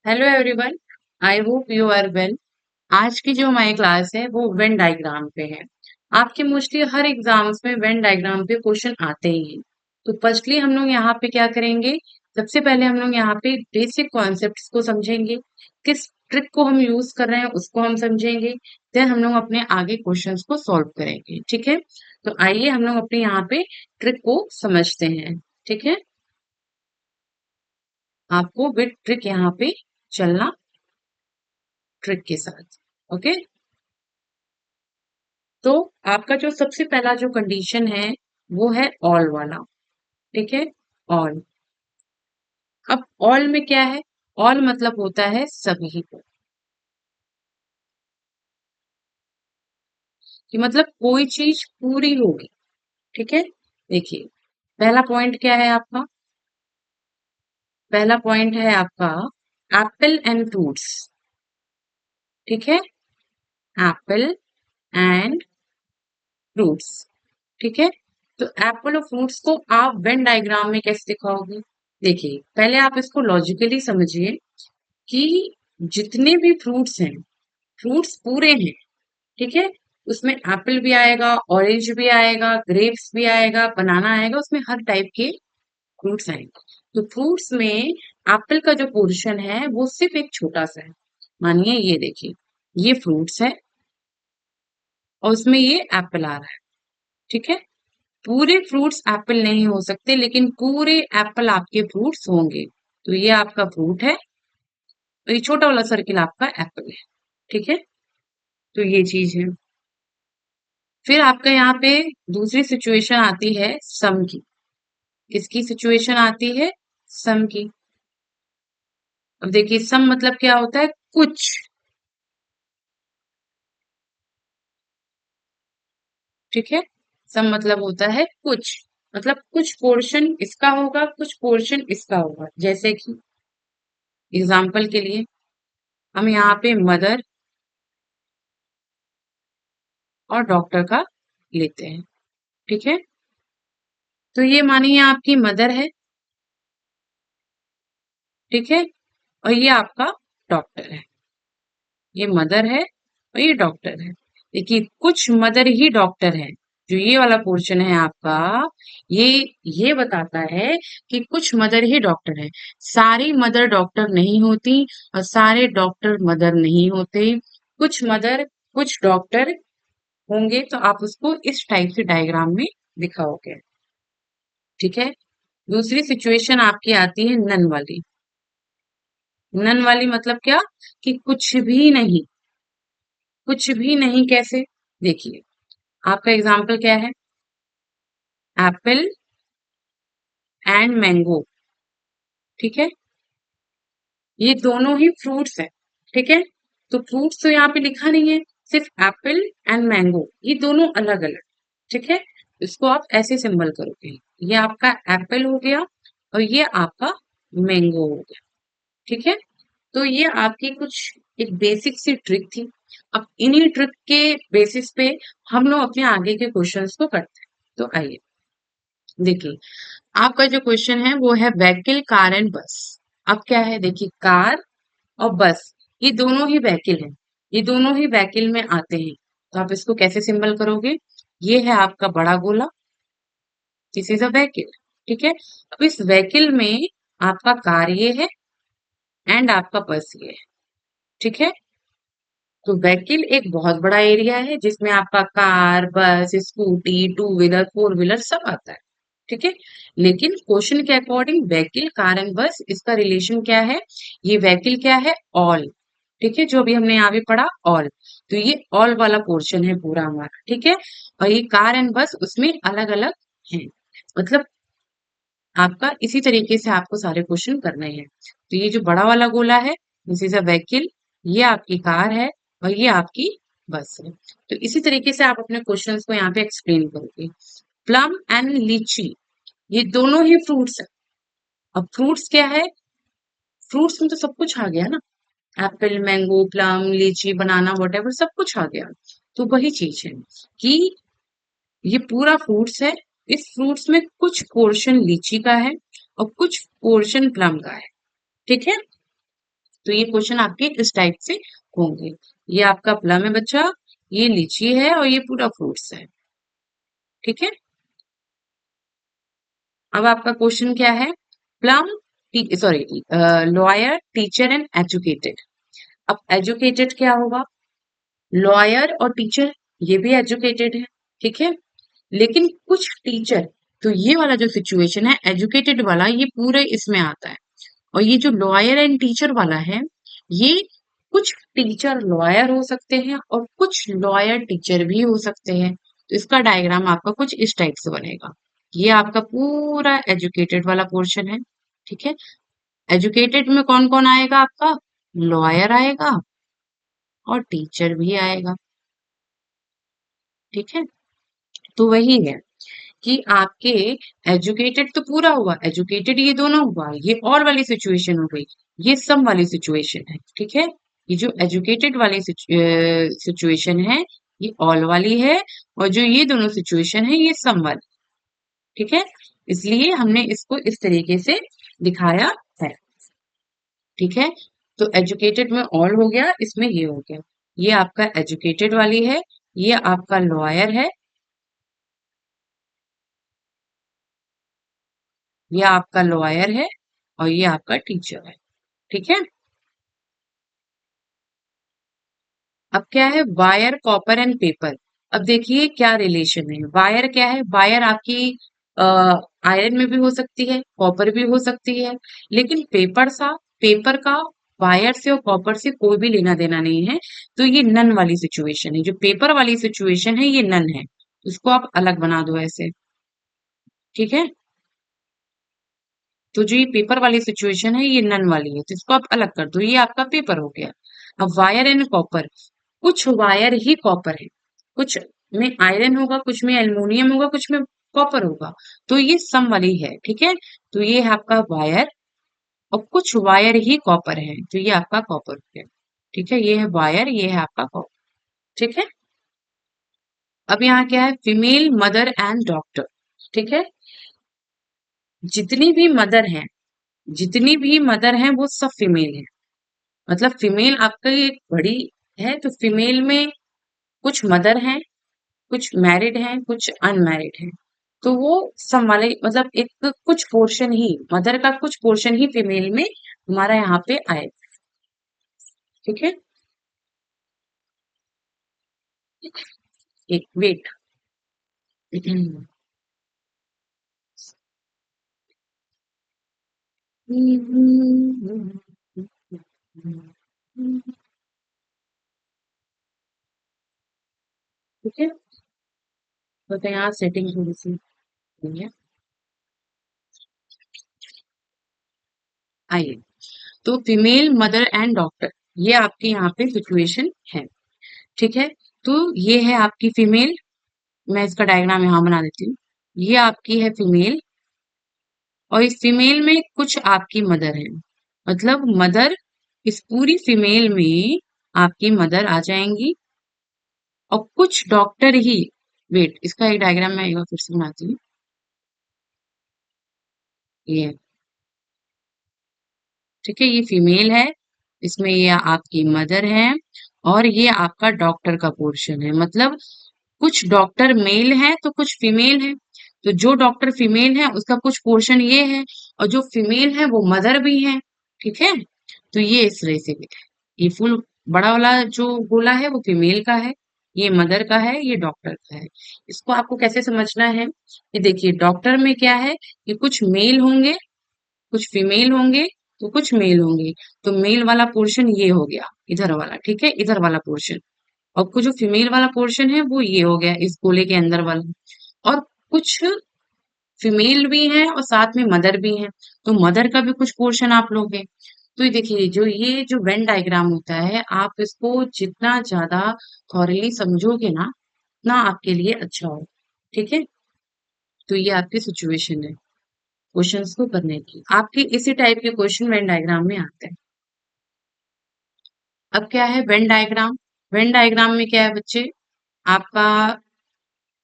Hello everyone. I hope you are well. आज की जो हमारी क्लास है वो वेन डायग्राम पे है। आपके मोस्टली हर एग्जाम्स में वेन डायग्राम पे क्वेश्चन आते ही हैं। तो फर्स्टली हम लोग यहाँ पे क्या करेंगे, सबसे पहले हम लोग यहाँ पे बेसिक कॉन्सेप्ट्स को समझेंगे, किस ट्रिक को हम यूज कर रहे हैं उसको हम समझेंगे। देन हम लोग अपने आगे क्वेश्चंस को सॉल्व करेंगे। ठीक है, तो आइए हम लोग अपने यहाँ पे ट्रिक को समझते हैं। ठीक है, आपको विद ट्रिक यहाँ पे चलना, ट्रिक के साथ। ओके, तो आपका जो सबसे पहला जो कंडीशन है वो है ऑल वाला। ठीक है, ऑल। अब ऑल में क्या है, ऑल मतलब होता है सभी को, कि मतलब कोई चीज पूरी होगी। ठीक है, देखिए पहला पॉइंट क्या है आपका, पहला पॉइंट है आपका एप्पल एंड फ्रूट्स। ठीक है, एप्पल एंड फ्रूट्स। ठीक है, तो एप्पल और फ्रूट्स को आप वेन डायग्राम में कैसे दिखाओगे। देखिए पहले आप इसको लॉजिकली समझिए कि जितने भी फ्रूट्स हैं, फ्रूट्स पूरे हैं। ठीक है, उसमें एप्पल भी आएगा, ऑरेंज भी आएगा, ग्रेप्स भी आएगा, बनाना आएगा, उसमें हर टाइप के फ्रूट्स आएंगे। तो फ्रूट्स में एप्पल का जो पोर्शन है वो सिर्फ एक छोटा सा है। मानिए ये देखिए, ये फ्रूट्स है और उसमें ये एप्पल आ रहा है। ठीक है, पूरे फ्रूट्स एप्पल नहीं हो सकते, लेकिन पूरे एप्पल आपके फ्रूट्स होंगे। तो ये आपका फ्रूट है, तो ये छोटा वाला सर्किल आपका एप्पल है। ठीक है, तो ये चीज है। फिर आपका यहाँ पे दूसरी सिचुएशन आती है सम की। किसकी सिचुएशन आती है, सम की। अब देखिए सम मतलब क्या होता है, कुछ। ठीक है, सम मतलब होता है कुछ, मतलब कुछ पोर्शन इसका होगा, कुछ पोर्शन इसका होगा। जैसे कि एग्जाम्पल के लिए हम यहाँ पे मदर और डॉक्टर का लेते हैं। ठीक है, तो ये मानिए आपकी मदर है। ठीक है, और ये आपका डॉक्टर है। ये मदर है और ये डॉक्टर है। देखिए कुछ मदर ही डॉक्टर है, जो ये वाला पोर्शन है आपका, ये ये बताता है कि कुछ मदर ही डॉक्टर है। सारी मदर डॉक्टर नहीं होती और सारे डॉक्टर मदर नहीं होते। कुछ मदर कुछ डॉक्टर होंगे, तो आप उसको इस टाइप से डायग्राम में दिखाओगे। ठीक है, दूसरी सिचुएशन आपकी आती है नन वाली। नन वाली मतलब क्या, कि कुछ भी नहीं। कुछ भी नहीं कैसे, देखिए आपका एग्जाम्पल क्या है, एप्पल एंड मैंगो। ठीक है, ये दोनों ही फ्रूट्स है। ठीक है, तो फ्रूट्स तो यहाँ पे लिखा नहीं है, सिर्फ एप्पल एंड मैंगो, ये दोनों अलग अलग। ठीक है, इसको आप ऐसे सिंबल करोगे, ये आपका एप्पल हो गया और ये आपका मैंगो हो गया। ठीक है, तो ये आपकी कुछ एक बेसिक सी ट्रिक थी। अब इन्हीं ट्रिक के बेसिस पे हम लोग अपने आगे के क्वेश्चंस को करते हैं। तो आइए देखिए, आपका जो क्वेश्चन है वो है व्हीकल कार एंड बस। अब क्या है, देखिए कार और बस ये दोनों ही व्हीकल हैं, ये दोनों ही व्हीकल में आते हैं। तो आप इसको कैसे सिंबल करोगे, ये है आपका बड़ा गोला, दिस इज अ व्हीकल। ठीक है, अब इस व्हीकल में आपका कार ये है एंड आपका बस ये है। ठीक है, तो व्हीकल एक बहुत बड़ा एरिया है जिसमें आपका कार, बस, scooty, two wheeler, four wheeler सब आता है। ठीक है, लेकिन क्वेश्चन के अकॉर्डिंग व्हीकल कार एंड बस इसका रिलेशन क्या है, ये व्हीकल क्या है, ऑल। ठीक है, जो अभी हमने यहाँ पे पढ़ा ऑल, तो ये ऑल वाला पोर्शन है पूरा हमारा। ठीक है, और ये कार एंड बस उसमें अलग अलग है। मतलब आपका इसी तरीके से आपको सारे क्वेश्चन करने हैं। तो ये जो बड़ा वाला गोला है, दिस इज अ व्हीकल, ये आपकी कार है और ये आपकी बस है। तो इसी तरीके से आप अपने क्वेश्चंस को यहाँ पे एक्सप्लेन करोगे। प्लम एंड लीची, ये दोनों ही फ्रूट्स है। अब फ्रूट्स क्या है, फ्रूट्स में तो सब कुछ आ गया ना, एप्पल, मैंगो, प्लम, लीची, बनाना, वट सब कुछ आ गया। तो वही चीज है कि ये पूरा फ्रूट्स है, इस फ्रूट्स में कुछ पोर्शन लीची का है और कुछ पोर्शन प्लम का है। ठीक है, तो ये क्वेश्चन आपके इस टाइप से होंगे। ये आपका प्लम है बच्चा, ये लीची है और ये पूरा फ्रूट्स है। ठीक है, अब आपका क्वेश्चन क्या है? Plum, sorry, lawyer, teacher and educated. अब एजुकेटेड क्या होगा? लॉयर और टीचर ये भी एजुकेटेड है, ठीक है। लेकिन कुछ टीचर, तो ये वाला जो सिचुएशन है एजुकेटेड वाला, ये पूरे इसमें आता है। और ये जो लॉयर एंड टीचर वाला है, ये कुछ टीचर लॉयर हो सकते हैं और कुछ लॉयर टीचर भी हो सकते हैं। तो इसका डायग्राम आपका कुछ इस टाइप से बनेगा। ये आपका पूरा एजुकेटेड वाला पोर्शन है, ठीक है। एजुकेटेड में कौन कौन आएगा आपका? लॉयर आएगा और टीचर भी आएगा, ठीक है। तो वही है कि आपके एजुकेटेड तो पूरा हुआ, एजुकेटेड ये दोनों हुआ, ये और वाली सिचुएशन हो गई, ये सम वाली सिचुएशन है, ठीक है। ये जो एजुकेटेड वाली सिचुएशन है ये ऑल वाली है, और जो ये दोनों सिचुएशन है ये सम वाली, ठीक है। इसलिए हमने इसको इस तरीके से दिखाया है, ठीक है। तो एजुकेटेड में ऑल हो गया, इसमें ये हो गया। ये आपका एजुकेटेड वाली है, ये आपका लॉयर है, ये आपका लॉयर है और ये आपका टीचर है, ठीक है। अब क्या है? Wire, copper and paper. अब देखिए क्या रिलेशन है। वायर क्या है? वायर आपकी आयरन में भी हो सकती है, कॉपर भी हो सकती है, लेकिन पेपर का वायर से और कॉपर से कोई भी लेना देना नहीं है। तो ये नन वाली सिचुएशन है। जो पेपर वाली सिचुएशन है ये नन है, इसको आप अलग बना दो ऐसे, ठीक है। तो जो ये पेपर वाली सिचुएशन है ये नन वाली है, तो इसको आप अलग कर दो, ये आपका पेपर हो गया। अब वायर एंड कॉपर, कुछ वायर ही कॉपर है, कुछ में आयरन होगा, कुछ में एल्युमिनियम होगा, कुछ में कॉपर होगा, तो ये सम वाली है, ठीक है। तो ये है आपका वायर, और कुछ वायर ही कॉपर है, तो ये आपका कॉपर हो गया, ठीक है। ये है वायर, ये है आपका कॉपर, ठीक है। अब यहाँ क्या है? फीमेल, मदर एंड डॉक्टर, ठीक है। जितनी भी मदर हैं, जितनी भी मदर हैं वो सब फीमेल है। मतलब फीमेल आपका एक बड़ी है, तो फीमेल में कुछ मदर हैं, कुछ मैरिड हैं, कुछ अनमैरिड हैं। तो वो सम वाले, मतलब एक कुछ पोर्शन ही मदर का, कुछ पोर्शन ही फीमेल में हमारा यहाँ पे आए, ठीक है। एक वेट, ठीक है। तो यहाँ सेटिंग थोड़ी सी हुई है, आइए। तो फीमेल, मदर एंड डॉक्टर, ये आपके यहाँ पे सिचुएशन है, ठीक है। तो ये है आपकी फीमेल, मैं इसका डायग्राम यहाँ बना देती हूँ। ये आपकी है फीमेल, और इस फीमेल में कुछ आपकी मदर है, मतलब मदर, इस पूरी फीमेल में आपकी मदर आ जाएंगी, और कुछ डॉक्टर ही, वेट, इसका एक डायग्राम मैं एक बार फिर से बनाती हूँ। ये, ठीक है, ये फीमेल है, इसमें ये आपकी मदर है, और ये आपका डॉक्टर का पोर्शन है। मतलब कुछ डॉक्टर मेल है तो कुछ फीमेल है, तो जो डॉक्टर फीमेल है उसका कुछ पोर्शन ये है, और जो फीमेल है वो मदर भी है, ठीक है। तो ये इस तरह से है। ये फुल बड़ा वाला जो गोला है वो फीमेल का है, ये मदर का है, ये डॉक्टर का है। इसको आपको कैसे समझना है? ये देखिए, डॉक्टर में क्या है कि कुछ मेल होंगे, कुछ फीमेल होंगे, तो कुछ मेल होंगे। तो मेल वाला पोर्शन ये हो गया इधर वाला, ठीक है, इधर वाला पोर्शन। और कुछ जो फीमेल वाला पोर्शन है वो ये हो गया इस गोले के अंदर वाला। और कुछ फीमेल भी हैं और साथ में मदर भी हैं, तो मदर का भी कुछ पोर्शन आप लोगे। तो ये देखिए, जो ये जो वेन डायग्राम होता है, आप इसको जितना ज्यादा थॉरली समझोगे ना, उतना आपके लिए अच्छा हो, ठीक है। तो ये आपकी सिचुएशन है क्वेश्चंस को करने की। आपके इसी टाइप के क्वेश्चन वेन डायग्राम में आते हैं। अब क्या है वेन डायग्राम? वेन डायग्राम में क्या है बच्चे? आपका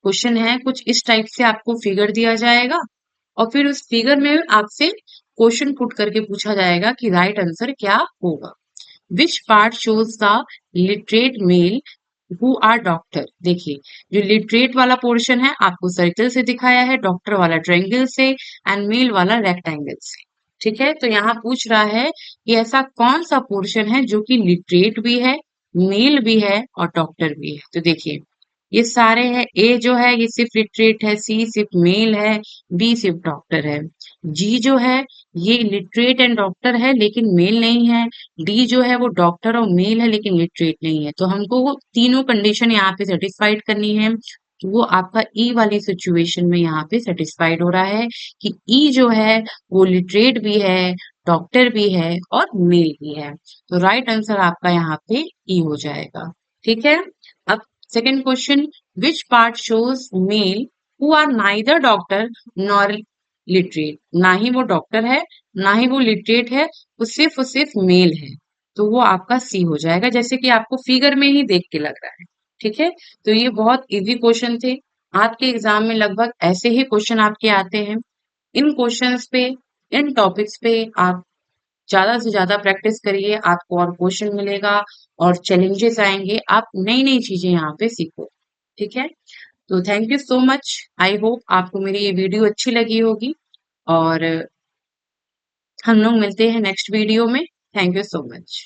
क्वेश्चन है कुछ इस टाइप से, आपको फिगर दिया जाएगा, और फिर उस फिगर में आपसे क्वेश्चन पुट करके पूछा जाएगा कि राइट आंसर क्या होगा। Which part shows the literate male who are doctor. देखिए, जो लिटरेट वाला पोर्शन है आपको सर्कल से दिखाया है, डॉक्टर वाला ट्रायंगल से, एंड मेल वाला रेक्टेंगल से। ठीक है, तो यहाँ पूछ रहा है कि ऐसा कौन सा पोर्शन है जो कि लिटरेट भी है, मेल भी है और डॉक्टर भी है। तो देखिए, ये सारे हैं। ए जो है ये सिर्फ लिटरेट है, सी सिर्फ मेल है, बी सिर्फ डॉक्टर है, जी जो है ये लिटरेट एंड डॉक्टर है लेकिन मेल नहीं है, डी जो है वो डॉक्टर और मेल है लेकिन लिटरेट नहीं है। तो हमको वो तीनों कंडीशन यहाँ पे सेटिस्फाइड करनी है। तो वो आपका ई वाली सिचुएशन में यहाँ पे सेटिस्फाइड हो रहा है कि ई जो है वो लिटरेट भी है, डॉक्टर भी है और मेल भी है। तो राइट आंसर आपका यहाँ पे ई हो जाएगा। ठीक है, अब second question, which part shows male who are neither doctor nor literate. ना ही वो डॉक्टर है, ना ही वो लिटरेट है, वो सिर्फ मेल है। तो वो आपका सी हो जाएगा, जैसे कि आपको फिगर में ही देख के लग रहा है। ठीक है, तो ये बहुत इजी क्वेश्चन थे। आपके एग्जाम में लगभग ऐसे ही क्वेश्चन आपके आते हैं। इन क्वेश्चंस पे, इन टॉपिक्स पे आप ज्यादा से ज्यादा प्रैक्टिस करिए, आपको और क्वेश्चन मिलेगा और चैलेंजेस आएंगे, आप नई नई चीजें यहाँ पे सीखो। ठीक है, तो thank you so much. I hope आपको मेरी ये वीडियो अच्छी लगी होगी और हम लोग मिलते हैं नेक्स्ट वीडियो में। Thank you so much.